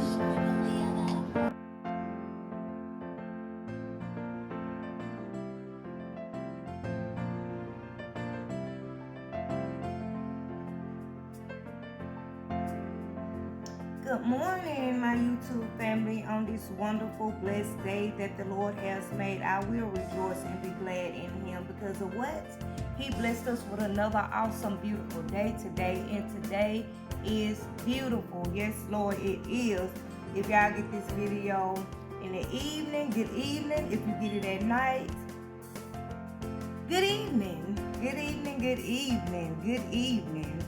Good morning, my YouTube family. On this wonderful, blessed day that the Lord has made, I will rejoice and be glad in Him because of what? He blessed us with another awesome, beautiful day today, and today is beautiful. Yes, Lord, it is. If y'all get this video in the evening, good evening. If you get it at night, good evening. Good evening, good evening, good evening.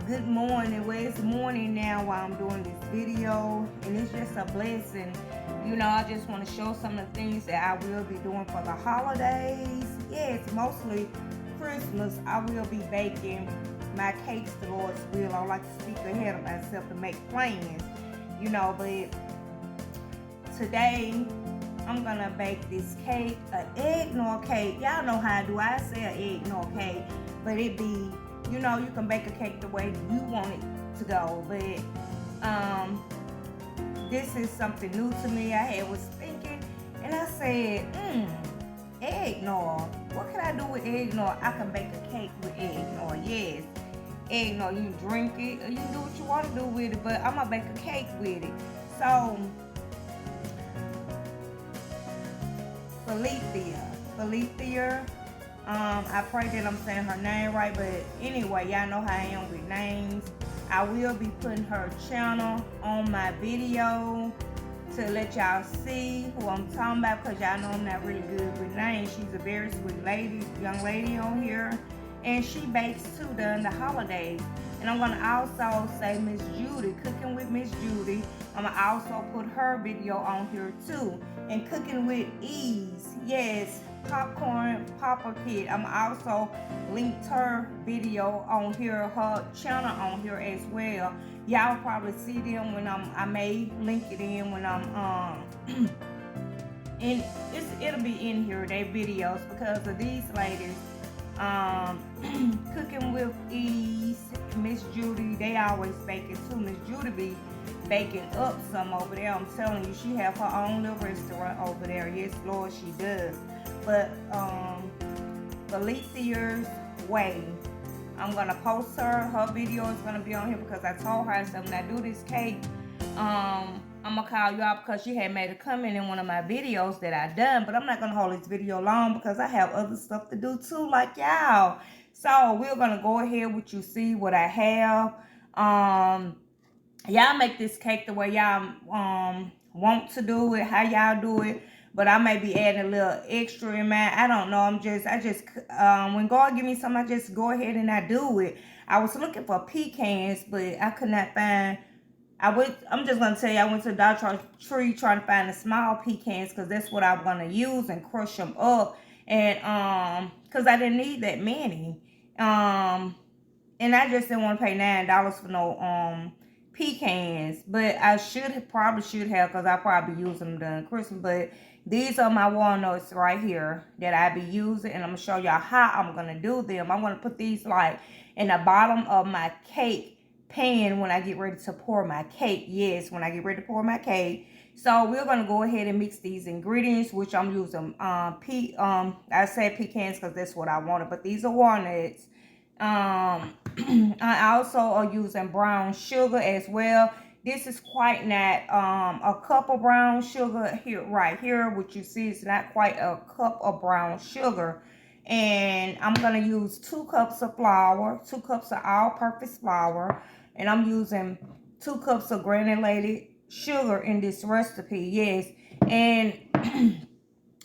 Good morning. Well, it's morning now while I'm doing this video, and it's just a blessing. You know, I just want to show some of the things that I will be doing for the holidays. Yes, mostly Christmas. I will be baking my cakes, the Lord's will. I like to speak ahead of myself and make plans, you know, but today I'm gonna bake this cake, an eggnog cake. Y'all know how I do. I say an eggnog cake, but it be, you know, you can bake a cake the way you want it to go. But this is something new to me. I was thinking, and I said, eggnog. What can I do with eggnog? I can bake a cake with eggnog. Yes, eggnog. You can drink it, or you can do what you want to do with it. But I'm gonna bake a cake with it. So, Felicia. I pray that I'm saying her name right, but anyway, y'all know how I am with names. I will be putting her channel on my video to let y'all see who I'm talking about, because y'all know I'm not really good with names. She's a very sweet lady, young lady on here, and she bakes too during the holidays. And I'm gonna also say Miss Judy, Cooking with Miss Judy. I'm gonna also put her video on here too. And Cooking with Ease, yes, Popcorn Papa Kid. I'm also linked her video on here, her channel on here as well. Y'all probably see them when I may link it in when I'm and it'll be in here, their videos, because of these ladies. Cooking with Ease, Miss Judy, they always baking too. Miss Judy be baking up some over there. I'm telling you, she have her own little restaurant over there. Yes, Lord, she does. But Felicia's Way, I'm gonna post her video is gonna be on here, because I told her, I said, when I do this cake, I'm gonna call you out, because she had made a comment in one of my videos that I done. But I'm not gonna hold this video long, because I have other stuff to do too, like y'all. So we're gonna go ahead with you, see what I have. Y'all make this cake the way y'all want to do it, how y'all do it. But I may be adding a little extra in mine. I don't know. When God give me something, I just go ahead and I do it. I was looking for pecans, but I could not find. I'm just gonna tell you, I went to the Dollar Tree trying to find the small pecans, because that's what I'm gonna use and crush them up. And because I didn't need that many. And I just didn't want to pay $9 for no pecans, but I probably should have, because I probably use them during Christmas. But these are my walnuts right here that I be using, and I'm gonna show y'all how I'm gonna do them. I'm gonna put these like in the bottom of my cake pan when I get ready to pour my cake. Yes, when I get ready to pour my cake. So we're gonna go ahead and mix these ingredients, which I'm using I said pecans because that's what I wanted, but these are walnuts. I also are using brown sugar as well. This is quite not a cup of brown sugar here, right here, which you see is not quite a cup of brown sugar. And I'm gonna use 2 cups of flour, 2 cups of all-purpose flour, and I'm using 2 cups of granulated sugar in this recipe. Yes, and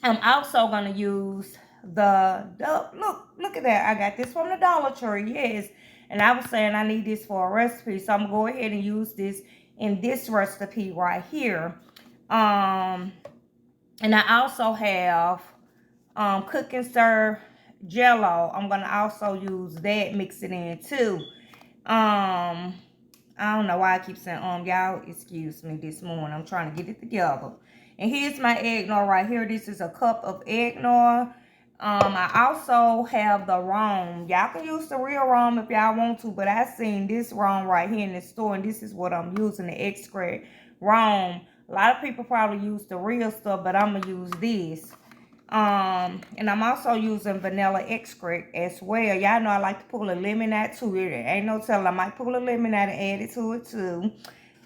I'm also gonna use look at that. I got this from the Dollar Tree. Yes, and I was saying I need this for a recipe, so I'm gonna go ahead and use this in this recipe right here. And I also have cook and serve Jello. I'm gonna also use that, mix it in too. I don't know why I keep saying y'all excuse me this morning. I'm trying to get it together. And here's my eggnog right here. This is a cup of eggnog. I also have the rum. Y'all can use the real rum if y'all want to, but I seen this rum right here in the store, and this is what I'm using, the extract rum. A lot of people probably use the real stuff, but I'm gonna use this. And I'm also using vanilla extract as well. Y'all know I like to pull a lemon out to it. Ain't no telling, I might pull a lemon out and add it to it too.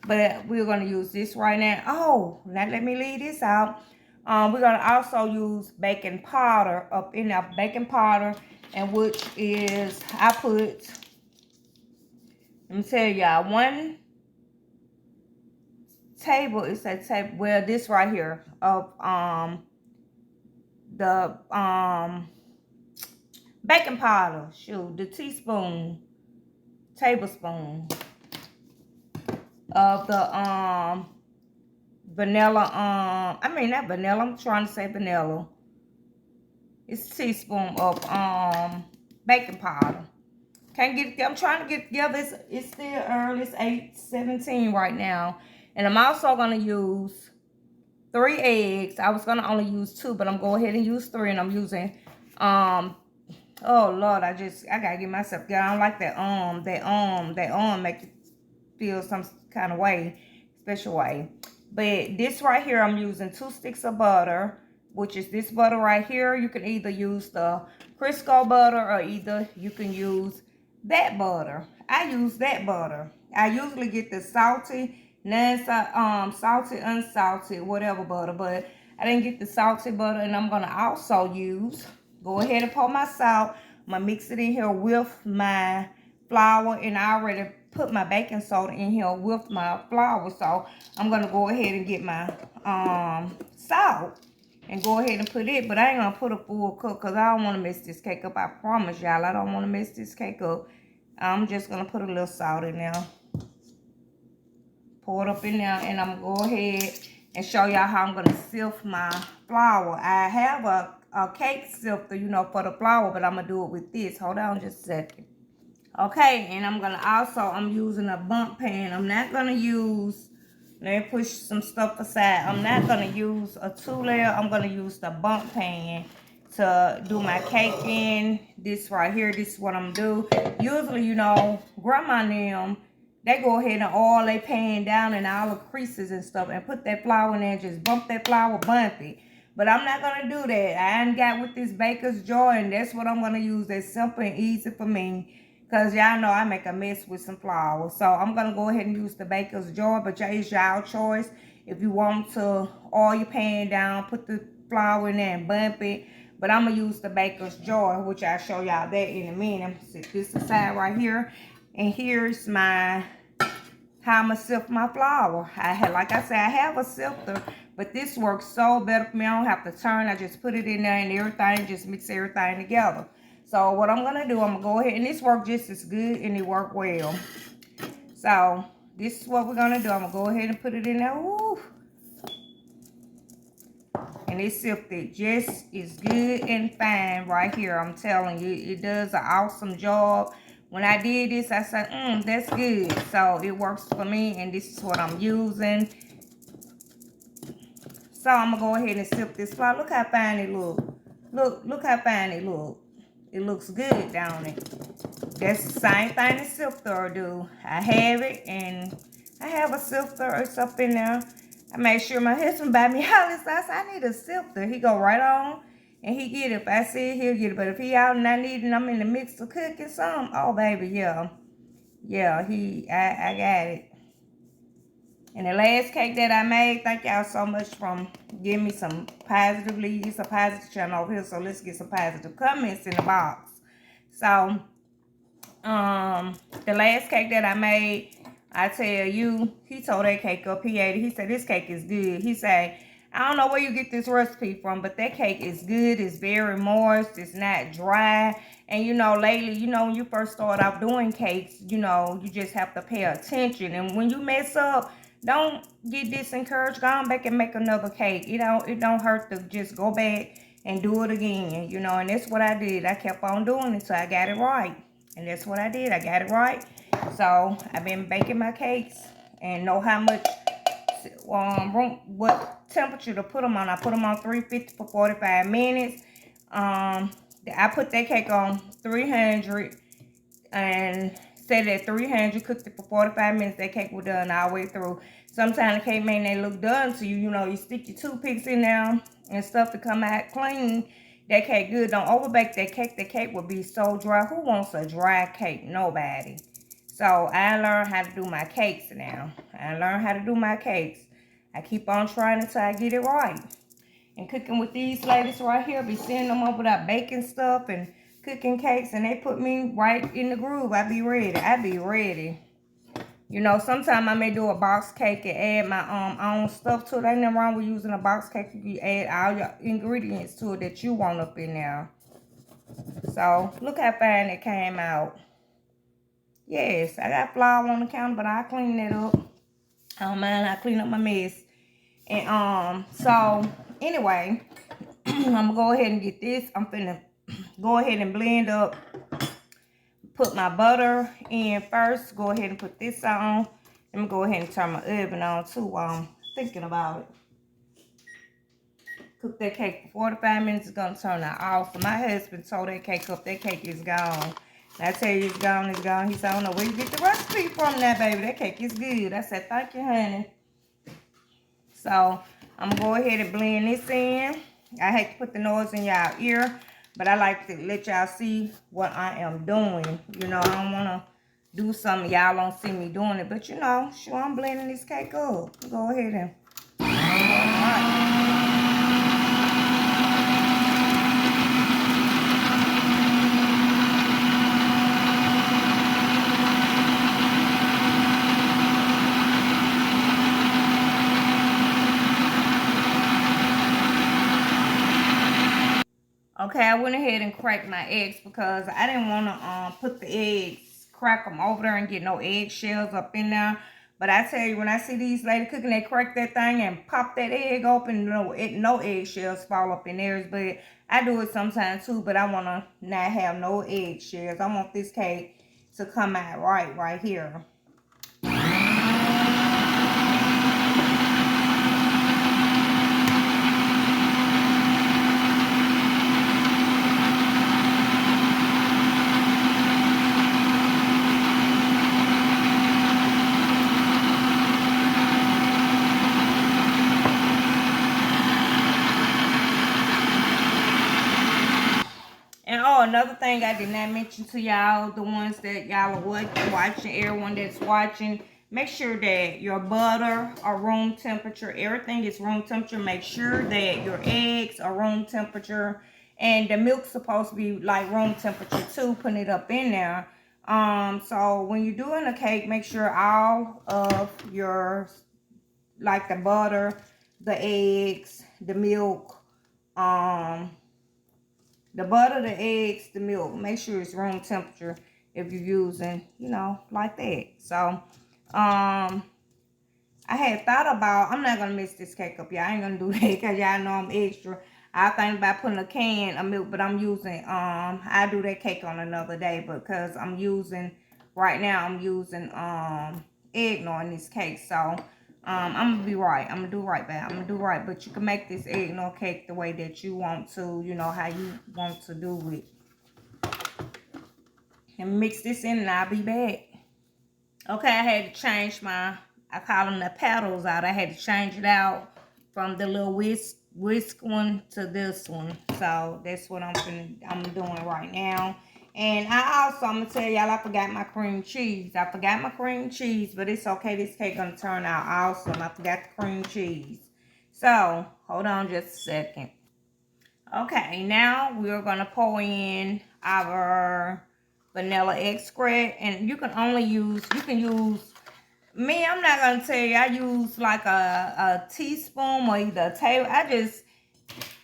But we're gonna use this right now. Oh, now let me leave this out. We're gonna also use baking powder up in our baking powder, and which is I put. Let me tell y'all, 1 table is a table. Well, this right here of the baking powder. Shoot, the tablespoon of the vanilla. I mean not vanilla. I'm trying to say vanilla. It's a teaspoon of baking powder. Can't get it. I'm trying to get it together. It's still early. It's 8:17 right now, and I'm also gonna use 3 eggs. I was gonna only use 2, but I'm going ahead and use 3, and I'm using oh Lord, I gotta get myself together. I don't like that make it feel some kind of way, special way. But this right here, I'm using 2 sticks of butter, which is this butter right here. You can either use the Crisco butter or either you can use that butter. I use that butter. I usually get the salty, salty, unsalted, whatever butter, but I didn't get the salty butter, and I'm gonna also use. Go ahead and pour my salt. I'm gonna mix it in here with my flour, and I already put my baking soda in here with my flour, so I'm gonna go ahead and get my salt and go ahead and put it, but I ain't gonna put a full cup because I don't want to mess this cake up. I promise y'all, I don't want to mess this cake up. I'm just gonna put a little salt in there, pour it up in there, and I'm gonna go ahead and show y'all how I'm gonna sift my flour. I have a cake sifter, you know, for the flour, but I'm gonna do it with this. Hold on just a second. Okay, and I'm using a bump pan. I'm not gonna use, let me push some stuff aside. I'm not gonna use a 2-layer. I'm gonna use the bump pan to do my cake in. This right here, this is what I'm gonna do. Usually, you know, grandma and them, they go ahead and oil their pan down and all the creases and stuff and put that flour in there and just bump that flour, bump it. But I'm not gonna do that. I ain't got with this baker's jar, and that's what I'm gonna use. That's simple and easy for me. Because y'all know I make a mess with some flour. So I'm going to go ahead and use the baker's jar. But it's y'all choice. If you want to oil your pan down, put the flour in there and bump it. But I'm going to use the baker's jar, which I'll show y'all that in a minute. I'm going to set this aside right here. And here's how I'm going to sift my flour. Like I said, I have a sifter. But this works so better for me. I don't have to turn. I just put it in there and everything. Just mix everything together. So what I'm going to do, I'm going to go ahead, and this worked just as good, and it worked well. So this is what we're going to do. I'm going to go ahead and put it in there. Woo. And it sifted just as good and fine right here. I'm telling you, it does an awesome job. When I did this, I said, that's good. So it works for me, and this is what I'm using. So I'm going to go ahead and sift this flour. Look how fine it looks. Look how fine it looks. It looks good, don't it? That's the same thing the sifter do. I have it, and I have a sifter. It's up in there. I made sure my husband buy me all this. I said, I need a sifter. He go right on, and he get it. If I see it, he'll get it. But if he out and I need it, and I'm in the mix of cooking some, oh, baby, yeah. Yeah, I got it. And the last cake that I made, thank y'all so much for giving me some positive leads. It's a positive channel over here, so let's get some positive comments in the box. So, the last cake that I made, I tell you, he tore that cake up. He ate it. He said, this cake is good. He said, I don't know where you get this recipe from, but that cake is good. It's very moist. It's not dry. And, you know, lately, you know, when you first start off doing cakes, you know, you just have to pay attention. And when you mess up, don't get discouraged. Go on back and make another cake. It don't hurt to just go back and do it again, you know. And that's what I did. I kept on doing it until I got it right. And that's what I did. I got it right. So I've been baking my cakes and know how much what temperature to put them on. I put them on 350 for 45 minutes. I put that cake on 300 and set it at 300, cooked it for 45 minutes. That cake was done all the way through. Sometimes the cake may not look done to you. You know, you stick your toothpicks in there and stuff to come out clean. That cake good. Don't overbake that cake. The cake will be so dry. Who wants a dry cake? Nobody. So I learned how to do my cakes now. I learned how to do my cakes. I keep on trying until I get it right. And cooking with these ladies right here, be sending them over that baking stuff and cooking cakes, and they put me right in the groove. I be ready. I be ready. You know, sometimes I may do a box cake and add my own stuff to it. Ain't nothing wrong with using a box cake. You can add all your ingredients to it that you want up in there. So look how fine it came out. Yes, I got flour on the counter, but I clean that up. I don't mind. I clean up my mess. And so anyway, I'm gonna go ahead and get this. I'm finna go ahead and blend up. Put my butter in first. Go ahead and put this on. Let me go ahead and turn my oven on too while I'm thinking about it. Cook that cake for 45 minutes. It's gonna turn out awesome. My husband told that cake up. That cake is gone. And I tell you, it's gone, it's gone. He said, I don't know where you get the recipe from that, baby. That cake is good. I said, thank you, honey. So I'm gonna go ahead and blend this in. I hate to put the noise in y'all ear, but I like to let y'all see what I am doing. You know, I don't wanna do something y'all don't see me doing it, but you know, sure, I'm blending this cake up. Go ahead and okay, I went ahead and cracked my eggs because I didn't want to put the eggs, crack them over there and get no eggshells up in there. But I tell you, when I see these ladies cooking, they crack that thing and pop that egg open. No eggshells fall up in theirs. But I do it sometimes too. But I want to not have no eggshells. I want this cake to come out right here. And oh, another thing I did not mention to y'all, the ones that y'all are watching, everyone that's watching, make sure that your butter are room temperature. Everything is room temperature. Make sure that your eggs are room temperature. And the milk's supposed to be like room temperature too, putting it up in there. So when you're doing a cake, make sure all of your, like the butter, the eggs, the milk, the butter, the eggs, the milk, make sure it's room temperature if you're using, you know, like that. So, I had thought about, I'm not going to mix this cake up, y'all. I ain't going to do that because y'all know I'm extra. I think about putting a can of milk, but I'm using, I do that cake on another day because I'm using, right now, I'm using, eggnog in this cake. So, I'm gonna be right. I'm gonna do right, babe. I'm gonna do right. But you can make this eggnog cake the way that you want to. You know how you want to do it. And mix this in, and I'll be back. Okay, I had to change my, I call them the paddles out. I had to change it out from the little whisk one to this one. So that's what I'm doing right now. And I'm gonna tell y'all, I forgot my cream cheese. I forgot my cream cheese, but it's okay. This cake gonna turn out awesome. I forgot the cream cheese. So, hold on just a second. Okay, now we're gonna pour in our vanilla extract. And you can use, me, I'm not gonna tell you, I use like a teaspoon or either a table.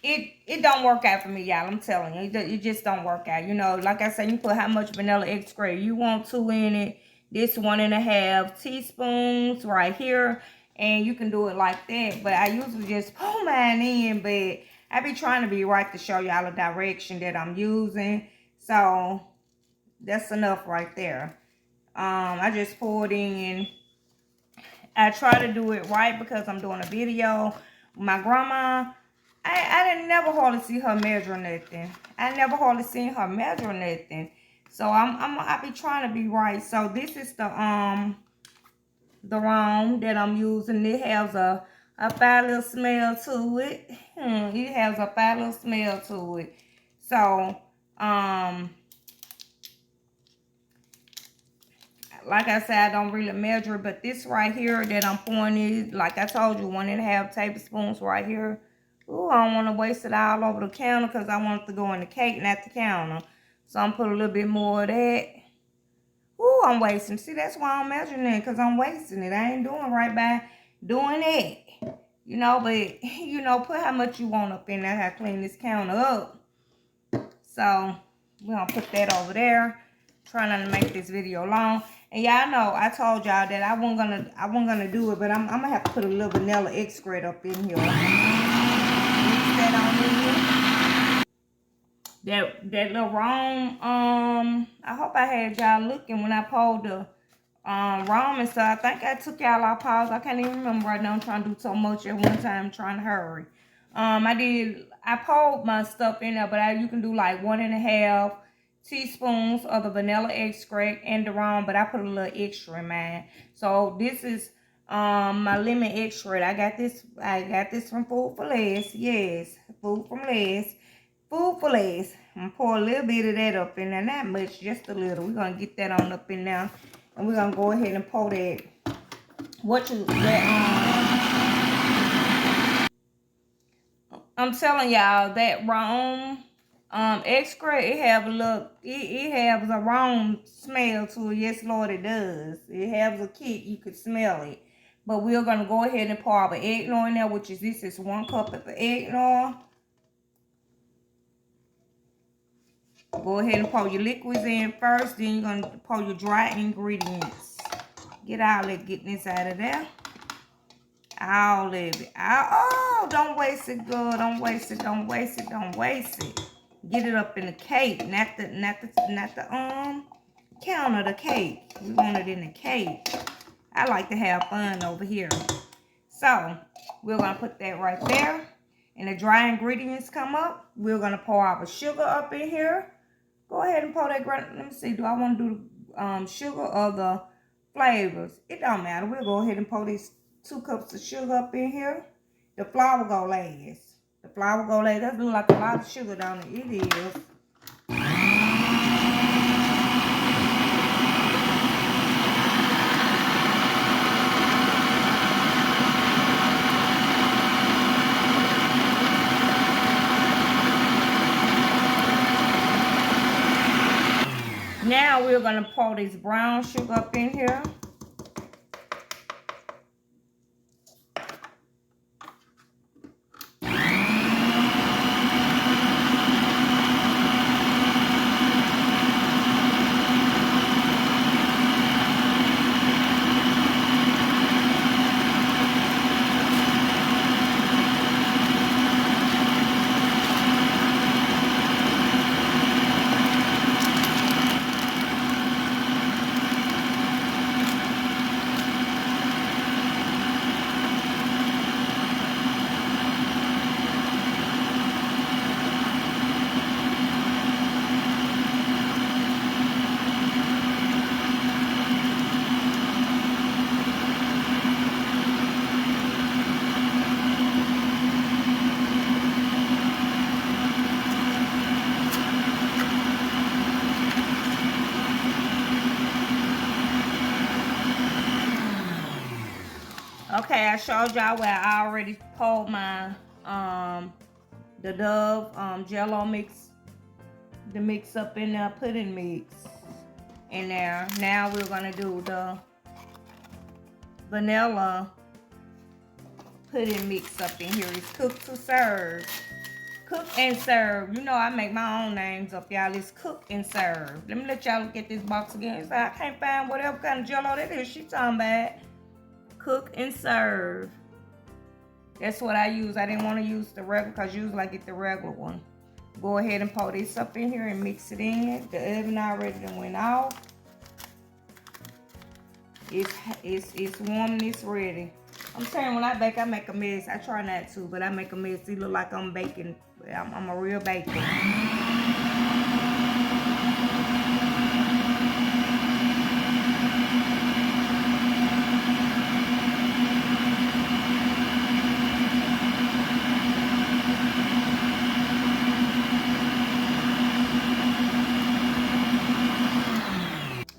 It don't work out for me, y'all. I'm telling you, it just don't work out. You know, like I said, you put how much vanilla extract you want to in it. This 1.5 teaspoons right here, and you can do it like that. But I usually just pour mine in, but I be trying to be right to show y'all the direction that I'm using. So that's enough right there. I just poured in. I try to do it right because I'm doing a video. My grandma, I didn't never hardly see her measure nothing. I never hardly seen her measure nothing. So I be trying to be right. So this is the wrong that I'm using. It has a foul little smell to it. It has a foul little smell to it. So like I said, I don't really measure, but this right here that I'm pouring is, like I told you, 1.5 tablespoons right here. Ooh, I don't want to waste it all over the counter because I want it to go in the cake, not the counter. So I'm put a little bit more of that. Ooh, I'm wasting. See, that's why I'm measuring it, because I'm wasting it. I ain't doing right by doing it. You know, but, you know, put how much you want up in there. How clean this counter up. So, we're going to put that over there. Trying not to make this video long. And y'all know, I told y'all that I wasn't gonna do it, but I'm gonna have to put a little vanilla extract up in here. Mix that on in here. That little wrong, I hope I had y'all looking when I pulled the rum and stuff. I think I took y'all off pause. I can't even remember right now. I'm trying to do so much at one time, trying to hurry. I pulled my stuff in there, but you can do like 1.5 teaspoons of the vanilla extract and the rum, but I put a little extra in mine. So this is my lemon extract. I got this from Food for Less. Yes, Food for Less. I'm gonna pour a little bit of that up in there, not much, just a little. We're gonna get that on up in there, and we're gonna go ahead and pour that. I'm telling y'all that rum extract, it have a look, it has a wrong smell to it. Yes, Lord, it does. It has a kick. You could smell it. But we're gonna go ahead and pour our eggnog in there, which is this is 1 cup of the eggnog. Go ahead and pour your liquids in first, then you're gonna pour your dry ingredients. Get all that goodness out of there. All of it. Oh, don't waste it, girl. Don't waste it. Don't waste it. Don't waste it. Get it up in the cake, not the counter, the cake. We want it in the cake. I like to have fun over here. So we're gonna put that right there. And the dry ingredients come up. We're gonna pour our sugar up in here. Go ahead and pour that. Let me see. Do I want to do the sugar or the flavors? It don't matter. We'll go ahead and pour these 2 cups of sugar up in here. The flour go last. The flour go last. That looks like a lot of sugar down there. It is. Now we're going to pour this brown sugar up in here. Okay, I showed y'all where I already poured my the Dove Jello mix, the mix up in there, pudding mix in there. Now we're gonna do the vanilla pudding mix up in here. It's cooked to serve. Cook and serve. You know I make my own names up, y'all. It's cook and serve. Let me let y'all look at this box again. So I can't find whatever kind of Jello that is she talking about. Cook and serve. That's what I use. I didn't want to use the regular because usually I get the regular one. Go ahead and pour this up in here and mix it in. The oven already done went off. It's warm and it's ready. I'm saying when I bake, I make a mess. I try not to, but I make a mess. It look like I'm baking. I'm a real baker.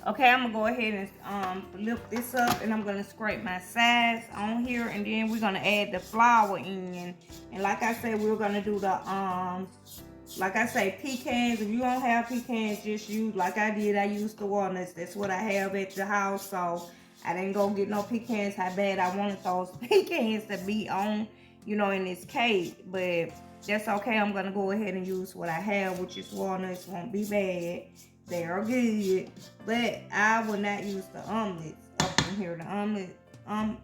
Okay, I'm gonna go ahead and lift this up, and I'm gonna scrape my sides on here, and then we're gonna add the flour in. And like I said, we're gonna do the like I say, pecans. If you don't have pecans, just use, like I did, I used the walnuts. That's what I have at the house, so I didn't go get no pecans. How bad I wanted those pecans to be on, you know, in this cake, but that's okay. I'm gonna go ahead and use what I have, which is walnuts. Won't be bad. They are good, but I will not use the omelets up in here. The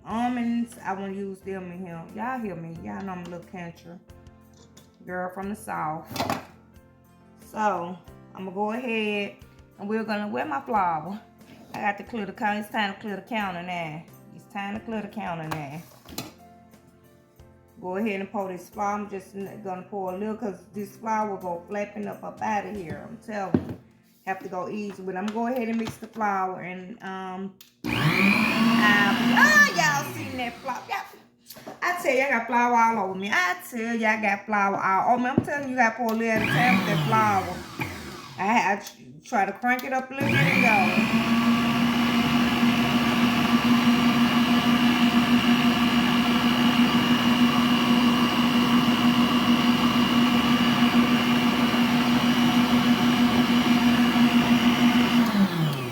almonds, I won't use them in here. Y'all hear me? Y'all know I'm a little country girl from the south. So I'm gonna go ahead and we're gonna wear my flour. I got to clear the counter. It's time to clear the counter now. It's time to clear the counter now. Go ahead and pour this flour. I'm just gonna pour a little because this flour will go flapping up out of here. I'm telling you. Have to go easy, but I'm gonna go ahead and mix the flour and y'all seen that flour? I tell you, I got flour all over me. I tell you, I got flour all over me. I'm telling you, you gotta pour a little at a time with that flour. I try to crank it up a little bit and go.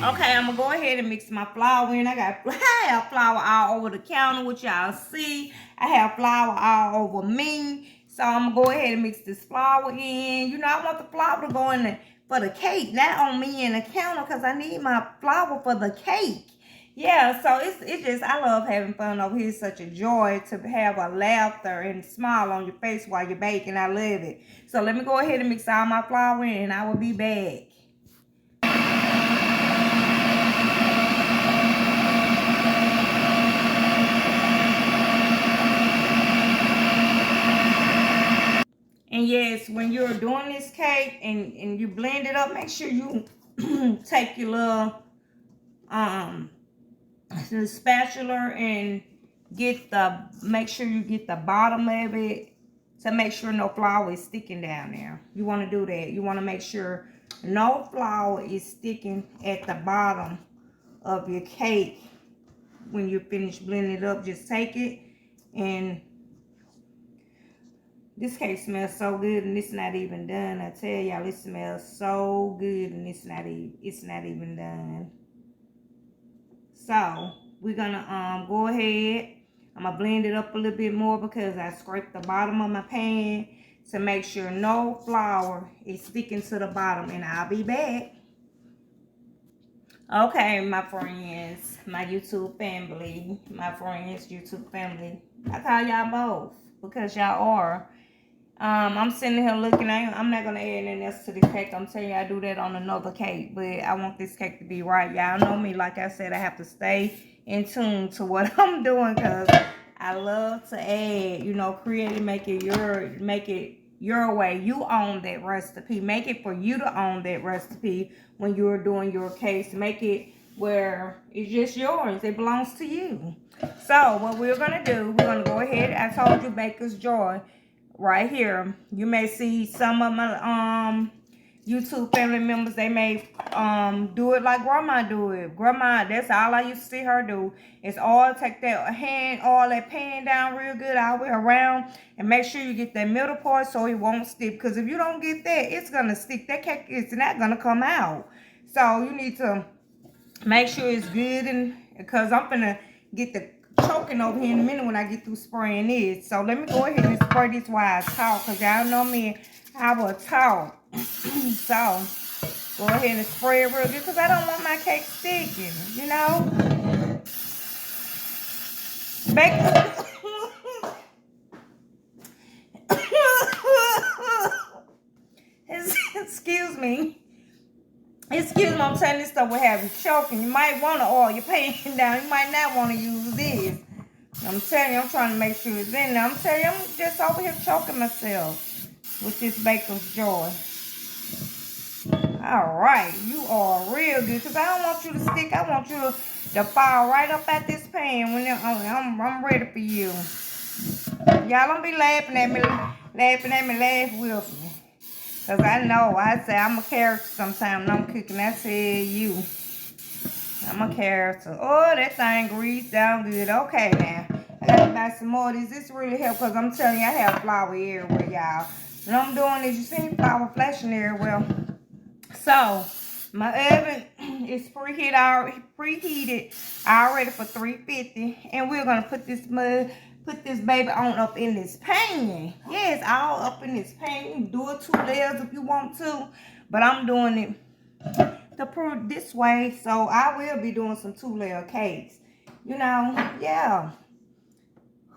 Okay, I'm gonna go ahead and mix my flour in. I have flour all over the counter, which y'all see. I have flour all over me. So I'm gonna go ahead and mix this flour in. You know, I want the flour to go in for the cake, not on me in the counter, because I need my flour for the cake. Yeah, so it's just, I love having fun over here. It's such a joy to have a laughter and smile on your face while you're baking. I love it. So let me go ahead and mix all my flour in, and I will be back. And yes, when you're doing this cake and you blend it up, make sure you take your little spatula and make sure you get the bottom of it to make sure no flour is sticking down there. You want to do that. You want to make sure no flour is sticking at the bottom of your cake. When you finish blending it up, just take it, and this cake smells so good, and it's not even done. I tell y'all, it smells so good, and it's not even done. So we're gonna go ahead. I'm gonna blend it up a little bit more because I scraped the bottom of my pan to make sure no flour is sticking to the bottom, and I'll be back. Okay, my friends, my YouTube family, I call y'all both because y'all are. I'm sitting here looking. I'm not gonna add anything else to this cake. I'm telling you, I do that on another cake, but I want this cake to be right. Y'all know me. Like I said, I have to stay in tune to what I'm doing because I love to add. You know, create and make it your way. You own that recipe. Make it for you to own that recipe when you're doing your cakes. Make it where it's just yours. It belongs to you. So what we're gonna do, we're gonna go ahead. I told you, Baker's Joy. Right here, you may see some of my YouTube family members. They may do it like grandma do it. Grandma, that's all I used to see her do. Is all take that that pan down real good all the way around, and make sure you get that middle part so it won't stick. Because if you don't get that, it's gonna stick. That cake is not gonna come out. So you need to make sure it's good, and because I'm gonna get the choking over here in a minute when I get through spraying this. So let me go ahead and spray this while I talk, because y'all know me, I will talk. So go ahead and spray it real good because I don't want my cake sticking, you know. Excuse me. Excuse me, I'm saying this stuff will have you choking. You might want to oil your pan down. You might not want to use this. I'm telling you, I'm trying to make sure it's in there. I'm telling you, I'm just over here choking myself with this baker's joy. All right, you are real good, because I don't want you to stick. I want you to fall right up at this pan when I'm ready for you. Y'all don't be laughing at me, laugh with me. Because I know, I say I'm a character sometimes when I'm cooking. I say you. I'm a character. Oh, that thing greased down good. Okay, now. I gotta buy some more of these. This really helps because I'm telling you, I have flour everywhere, y'all. What I'm doing is, you see flour flashing everywhere. So, my oven is preheated already for 350. And we're going to put this baby on up in this pan. Yes, all up in this pan. You can do it 2 layers if you want to. But I'm doing it this way, so I will be doing some 2-layer cakes. You know, yeah.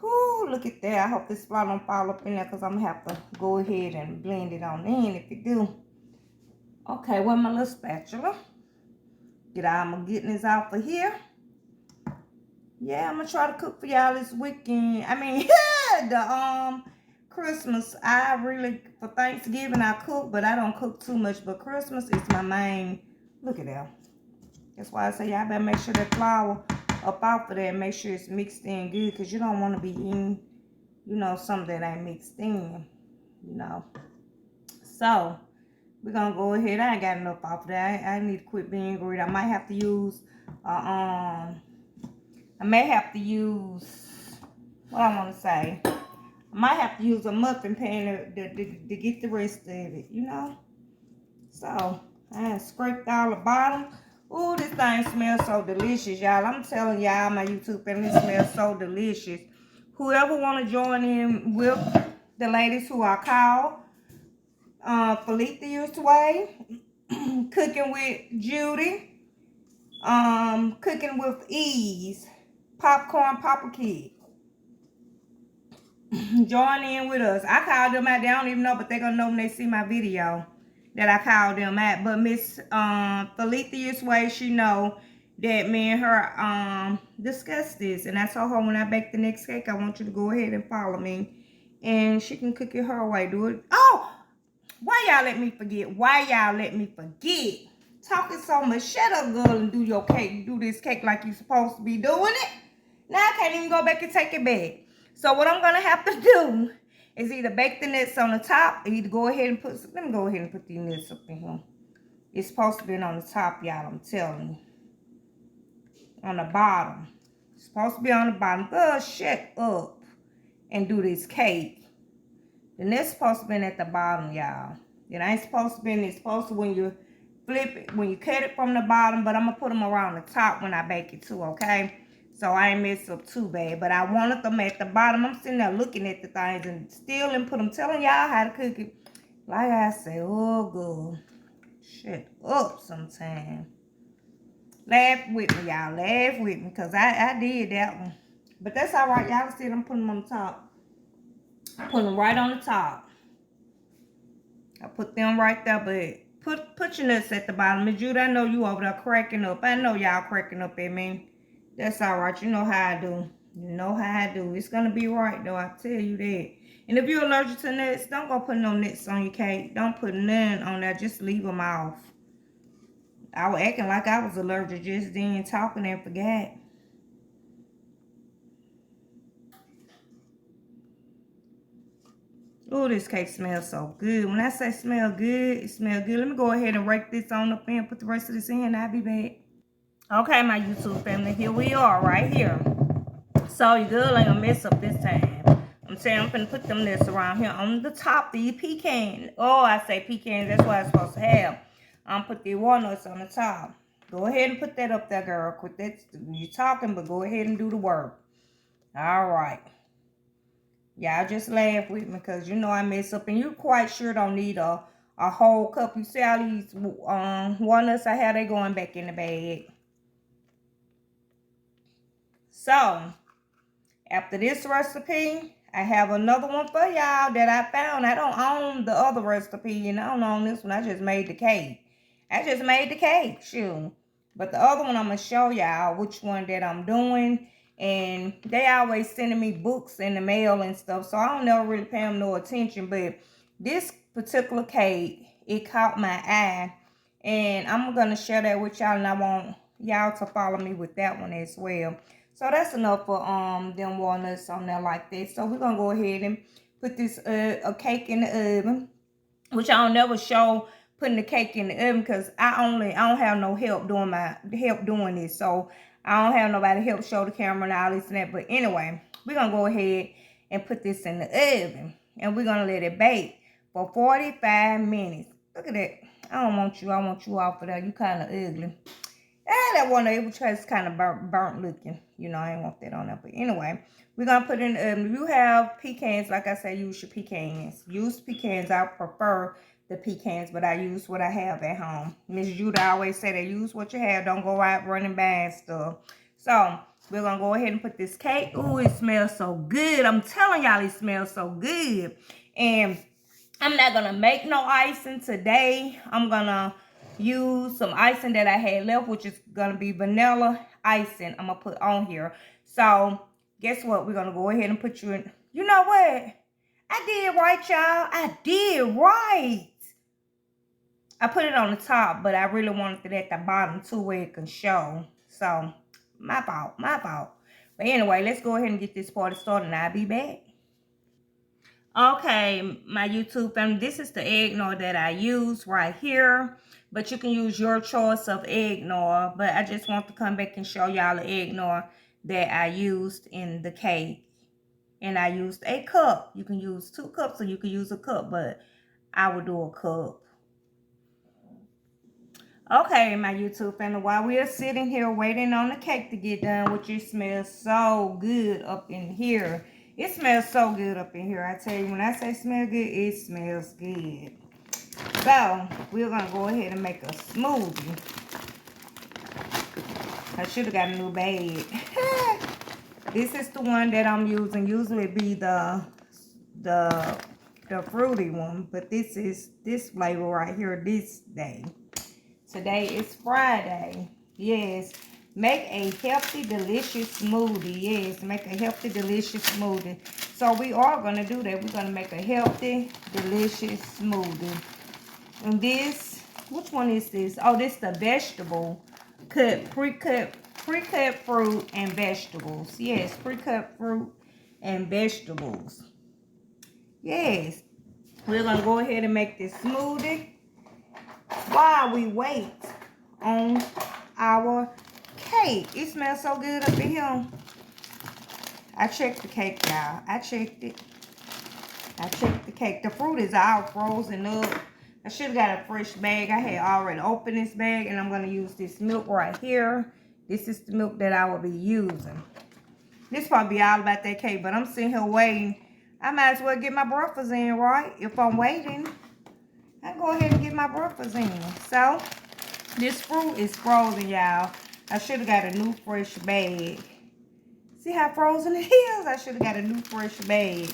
Whoo, look at that. I hope this flour don't fall up in there, because I'm going to have to go ahead and blend it on in if it do. Okay, with my little spatula. Get all my goodness out for here. Yeah, I'm going to try to cook for y'all this weekend. I mean, the Christmas, for Thanksgiving I cook, but I don't cook too much. But Christmas is my main. Look at that. That's why I say y'all better make sure that flour up off of there. Make sure it's mixed in good, because you don't want to be eating, you know, something that ain't mixed in, you know. So, we're going to go ahead. I ain't got enough off of that. I need to quit being greedy. I might have to use, what I want to say. I might have to use a muffin pan to get the rest of it, you know. So, I scraped all the bottom. Ooh, this thing smells so delicious, y'all. I'm telling y'all, my YouTube family, it smells so delicious. Whoever want to join in with the ladies who are called Felicia's Way, Cooking with Judy, Cooking with Ease, Popcorn Papa Kid. Join in with us. I called them out. They don't even know, but they're going to know when they see my video that I called them at. But Miss Felicia's Way, she know that me and her discussed this. And I told her when I bake the next cake, I want you to go ahead and follow me. And she can cook it her way. Do it. Oh! Why y'all let me forget? Why y'all let me forget? Talking so much. Shut up, girl, and do your cake. Do this cake like you supposed to be doing it. Now I can't even go back and take it back. So what I'm going to have to do is either bake the nuts on the top, or either go ahead and let me go ahead and put these nuts up in here. It's supposed to be on the top, y'all, I'm telling you. On the bottom. It's supposed to be on the bottom. Girl, shut up and do this cake. The nuts supposed to be at the bottom, y'all. It ain't supposed to be. It's supposed to when you flip it, when you cut it from the bottom, but I'm going to put them around the top when I bake it too, okay? So I ain't mess up too bad. But I wanted them at the bottom. I'm sitting there looking at the things and still and put them, telling y'all how to cook it. Like I say, oh, good. Shut up sometime. Laugh with me, y'all. Laugh with me, because I did that one. But that's all right. Y'all see I'm putting them on the top. Put them right on the top. I put them right there, but put your nuts at the bottom. Miss Jude, I know you over there cracking up. I know y'all cracking up at me. That's all right. You know how I do. You know how I do. It's going to be right, though. I tell you that. And if you're allergic to nuts, don't go put no nuts on your cake. Don't put none on there. Just leave them off. I was acting like I was allergic just then, talking and forgot. Oh, this cake smells so good. When I say smell good, it smells good. Let me go ahead and rake this on up and put the rest of this in, and I'll be back. Okay, my YouTube family, here we are right here. So your girl ain't gonna mess up this time. I'm saying I'm gonna put them nuts around here on the top, the pecan. Oh, I say pecans, that's what I'm supposed to have. I'm put the walnuts on the top. Go ahead and put that up there, girl. Quit that. You're talking, but go ahead and do the work. All right. Y'all just laugh with me, because you know I mess up, and you quite sure don't need a whole cup. You see all these walnuts I have, they going back in the bag. So, after this recipe, I have another one for y'all that I found. I don't own the other recipe, and I don't own this one. I just made the cake. I just made the cake, shoot. But the other one, I'm going to show y'all which one that I'm doing. And they always sending me books in the mail and stuff, so I don't never really pay them no attention. But this particular cake, it caught my eye, and I'm gonna share that with y'all, and I want y'all to follow me with that one as well. So that's enough for them walnuts on there like this. So we're gonna go ahead and put this a cake in the oven, which I don't never show putting the cake in the oven because I don't have no help doing this. So I don't have nobody to help show the camera and all this and that. But anyway, we're gonna go ahead and put this in the oven, and we're gonna let it bake for 45 minutes. Look at that. I want you off of there. You kind of ugly. That one, it was just kind of burnt looking. You know, I ain't want that on there. But anyway, we're going to put in, if you have pecans, like I said, use your pecans. Use pecans. I prefer the pecans, but I use what I have at home. Miss Judah always say that use what you have. Don't go out running bad stuff. So, we're going to go ahead and put this cake. Ooh, it smells so good. I'm telling y'all, it smells so good. And I'm not going to make no icing today. I'm going to use some icing that I had left, which is gonna be vanilla icing. I'm gonna put on here. So guess what? We're gonna go ahead and put you in. You know what? I did right, y'all. I did right. I put it on the top, but I really wanted it at the bottom too, where it can show. So my fault. But anyway, let's go ahead and get this party started, and I'll be back. Okay, my YouTube family, this is the eggnog that I use right here. But you can use your choice of eggnog. But I just want to come back and show y'all the eggnog that I used in the cake. And I used a cup. You can use 2 cups or you can use a cup. But I would do a cup. Okay, my YouTube family, while we are sitting here waiting on the cake to get done, which it smells so good up in here. It smells so good up in here. I tell you, when I say smell good, it smells good. So, we're going to go ahead and make a smoothie. I should have got a new bag. This is the one that I'm using. Usually it be the fruity one. But this is this flavor right here this day. Today is Friday. Yes. Make a healthy, delicious smoothie. Yes, make a healthy, delicious smoothie. So we are going to do that. We're going to make a healthy, delicious smoothie. And this, which one is this? Oh, this is the vegetable pre-cut fruit and vegetables. Yes, pre-cut fruit and vegetables. Yes. We're going to go ahead and make this smoothie while we wait on our cake. It smells so good up in here. I checked the cake, y'all. I checked it. I checked the cake. The fruit is all frozen up. I should have got a fresh bag. I had already opened this bag, and I'm going to use this milk right here. This is the milk that I will be using. This probably be all about that cake, but I'm sitting here waiting. I might as well get my breakfast in, right? If I'm waiting, I go ahead and get my breakfast in. So, this fruit is frozen, y'all. I should have got a new fresh bag. See how frozen it is? I should have got a new fresh bag.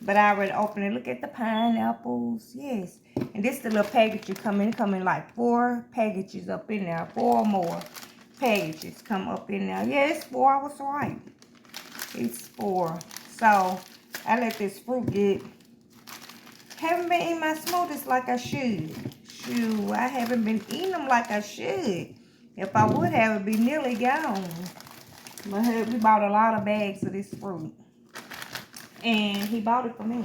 But I already opened it. Look at the pineapples. Yes. And this is the little package you come in like 4 packages up in there. 4 more packages come up in there. Yeah, it's 4. I was right. It's 4. So, I let this fruit get... Haven't been eating my smoothies like I should. Shoot, I haven't been eating them like I should. If I would have, it'd be nearly gone. But we bought a lot of bags of this fruit. And he bought it for me.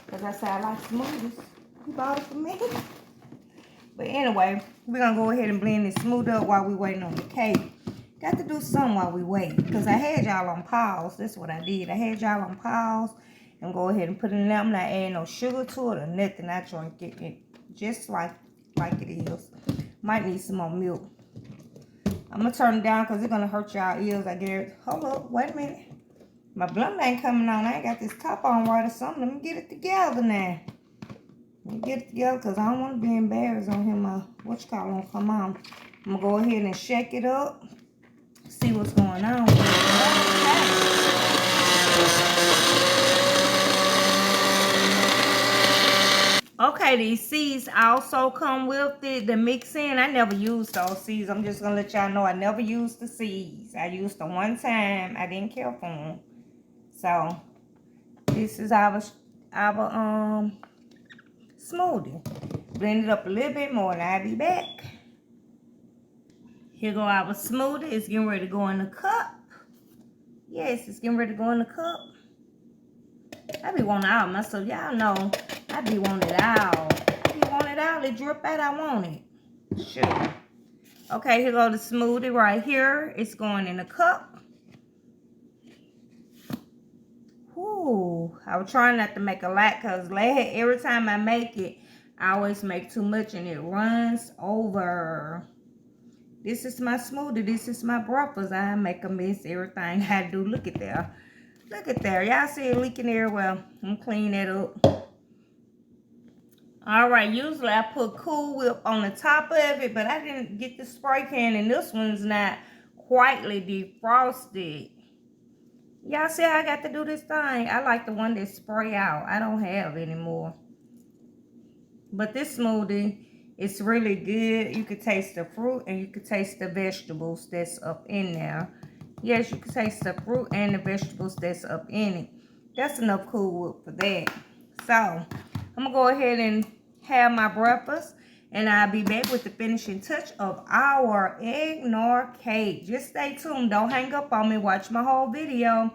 Because I said I like smoothies. He bought it for me. But anyway, we're going to go ahead and blend this smooth up while we're waiting on the cake. Got to do something while we wait. Because I had y'all on pause. That's what I did. I had y'all on pause. And go ahead and put it in there. I'm not adding no sugar to it or nothing. I drink it just like it is. Might need some more milk. I'm going to turn it down because it's going to hurt y'all ears, I guess. Hold up. Wait a minute. My blunt ain't coming on. I ain't got this top on right or something. Let me get it together now. Let me get it together because I don't want to be embarrassed on him. Whatchamacallit won't come on. I'm going to go ahead and shake it up. See what's going on. Okay, Okay, these seeds also come with it. The mix-in, I never used those seeds. I'm just gonna let y'all know I never used the seeds. I used them one time. I didn't care for them. So this is our smoothie. Blend it up a little bit more and I'll be back. Here go our smoothie. It's getting ready to go in the cup. Yes, it's getting ready to go in the cup. I be wanting all myself. Y'all know I be wanting it all. I be wanting it all. It drip out. I want it. Sure. Okay, here go the smoothie right here. It's going in the cup. Ooh, I was trying not to make a lot because every time I make it, I always make too much and it runs over. This is my smoothie. This is my breakfast. I make a mess everything I do. Look at there. Look at there. Y'all see it leaking everywhere. I'm gonna clean that up. All right, usually I put Cool Whip on the top of it, but I didn't get the spray can and this one's not quietly defrosted. Y'all see how I got to do this thing? I like the one that spray out. I don't have anymore. But this smoothie, it's really good. You could taste the fruit and you could taste the vegetables that's up in there. Yes, you can taste the fruit and the vegetables that's up in it. That's enough Cool Whip for that. So, I'm going to go ahead and have my breakfast. And I'll be back with the finishing touch of our eggnog cake. Just stay tuned. Don't hang up on me. Watch my whole video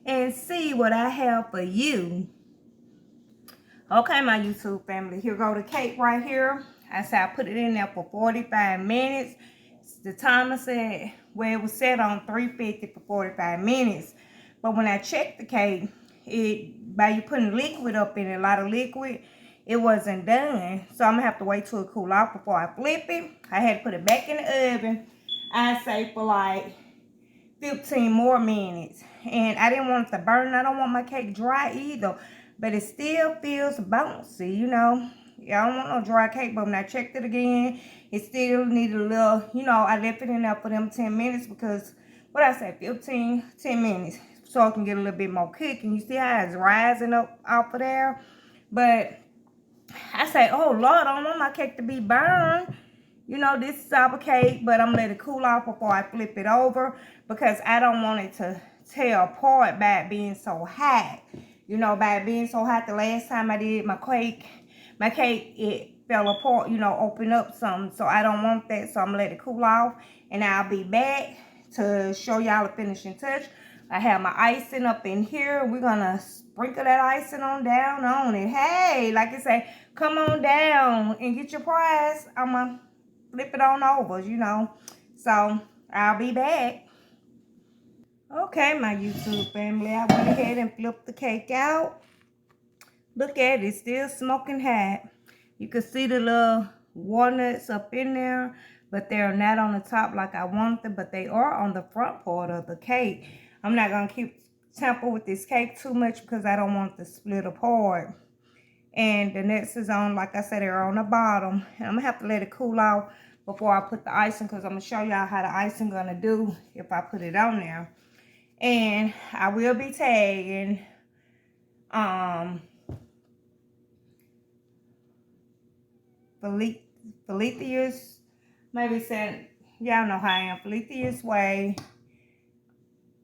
and see what I have for you. Okay, my YouTube family. Here go the cake right here. I said I put it in there for 45 minutes. The timer said, well, it was set on 350 for 45 minutes. But when I checked the cake, by you putting liquid up in it, a lot of liquid, it wasn't done. So I'm going to have to wait till it cool off before I flip it. I had to put it back in the oven, I'd say for like 15 more minutes. And I didn't want it to burn. I don't want my cake dry either. But it still feels bouncy, you know. I don't want no dry cake, but when I checked it again, it still needed a little, you know, I left it in there for them 10 minutes because, what I said, 10 minutes. So I can get a little bit more cooking. You see how it's rising up off of there? But I say, oh, Lord, I don't want my cake to be burned. You know, this is our cake, but I'm going to let it cool off before I flip it over because I don't want it to tear apart by it being so hot. You know, by it being so hot, the last time I did my cake, it fell apart, you know, opened up some. So I don't want that, so I'm going to let it cool off. And I'll be back to show y'all the finishing touch. I have my icing up in here. We're going to sprinkle that icing on down on it. Hey, like I say, come on down and get your prize. I'm going to flip it on over, you know. So, I'll be back. Okay, my YouTube family. I went ahead and flipped the cake out. Look at it. It's still smoking hot. You can see the little walnuts up in there, but they're not on the top like I want them, but they are on the front part of the cake. I'm not going to keep tamper with this cake too much because I don't want it to split apart. And the nuts is on, like I said, they're on the bottom. And I'm going to have to let it cool off before I put the icing because I'm going to show y'all how the icing going to do if I put it on there. And I will be tagging Felicia's, maybe saying, y'all know how I am, Felicia's Way,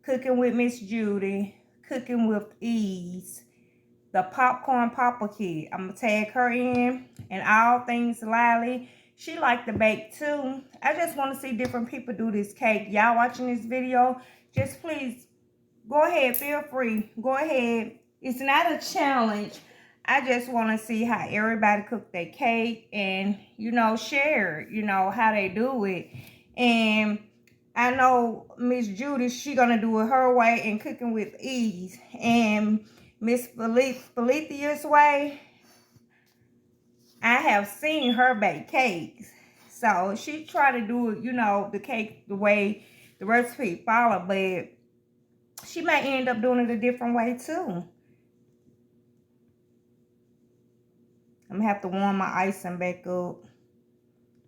Cooking with Miss Judy, Cooking with Ease, the Popcorn Papa Kid. I'm going to tag her in, and All Things Lily. She liked to bake too. I just want to see different people do this cake. Y'all watching this video, just please go ahead, feel free. Go ahead. It's not a challenge. I just want to see how everybody cook their cake and, you know, share, you know, how they do it. And I know Miss Judy, she going to do it her way and Cooking with Ease. And Miss Felicia's Way, I have seen her bake cakes. So she tried to do it, you know, the cake the way the recipe followed, but she might end up doing it a different way too. I'm going to have to warm my icing back up.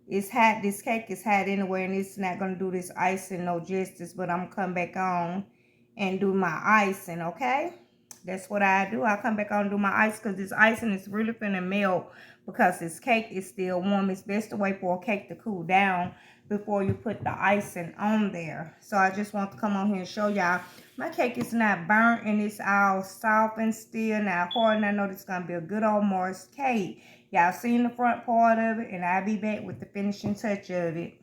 It's hot. This cake is hot anyway, and it's not going to do this icing no justice, but I'm going to come back on and do my icing, okay? That's what I do. I come back on and do my ice because this icing is really finna melt because this cake is still warm. It's best to wait for a cake to cool down before you put the icing on there. So I just want to come on here and show y'all. My cake is not burnt and it's all soft and still, not hard. And I know this is going to be a good old moist cake. Y'all seen the front part of it, and I'll be back with the finishing touch of it.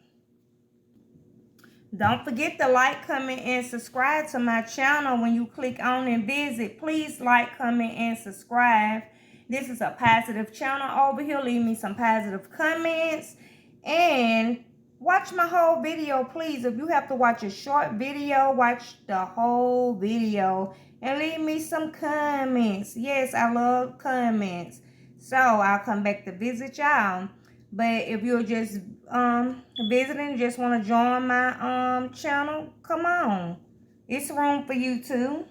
Don't forget to like, comment, and subscribe to my channel when you click on and visit. Please like, comment, and subscribe. This is a positive channel over here. Leave me some positive comments. And watch my whole video, please. If you have to watch a short video, watch the whole video. And leave me some comments. Yes, I love comments. So I'll come back to visit y'all. But if you're just visiting, just want to join my channel, come on. It's room for you too.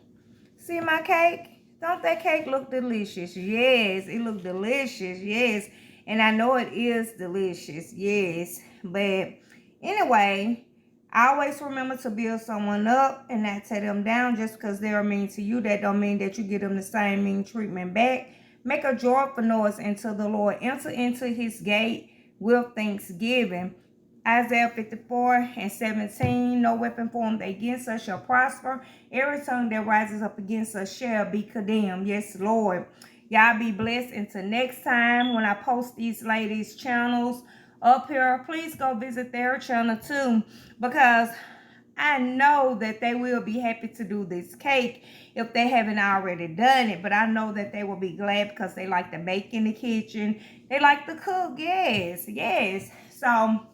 See my cake? Don't that cake look delicious? Yes, it look delicious. Yes. And I know it is delicious. Yes. But anyway, I always remember to build someone up and not tear them down. Just because they're mean to you, that don't mean that you give them the same mean treatment back. Make a joyful noise unto the Lord. Enter into his gate with thanksgiving. Isaiah 54:17. No weapon formed against us shall prosper. Every tongue that rises up against us shall be condemned. Yes, Lord. Y'all be blessed. Until next time, when I post these ladies' channels up here, please go visit their channel too, because I know that they will be happy to do this cake if they haven't already done it. But I know that they will be glad because they like to bake in the kitchen. They like to cook. Yes, yes. So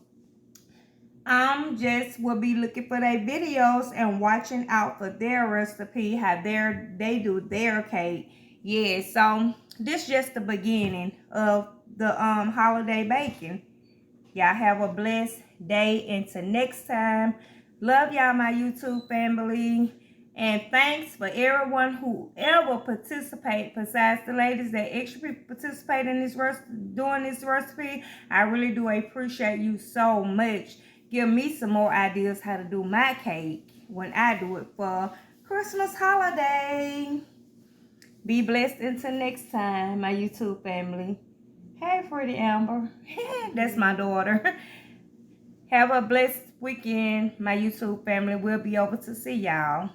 I'm just will be looking for their videos and watching out for their recipe, how they do their cake. Yes, so this just the beginning of the holiday baking. Y'all have a blessed day. Until next time. Love y'all, my YouTube family. And thanks for everyone who ever participate, besides the ladies that actually participate in this doing this recipe. I really do appreciate you so much. Give me some more ideas how to do my cake when I do it for Christmas holiday. Be blessed until next time, my YouTube family. Hey, Pretty Amber. That's my daughter. Have a blessed weekend, my YouTube family. We'll be over to see y'all.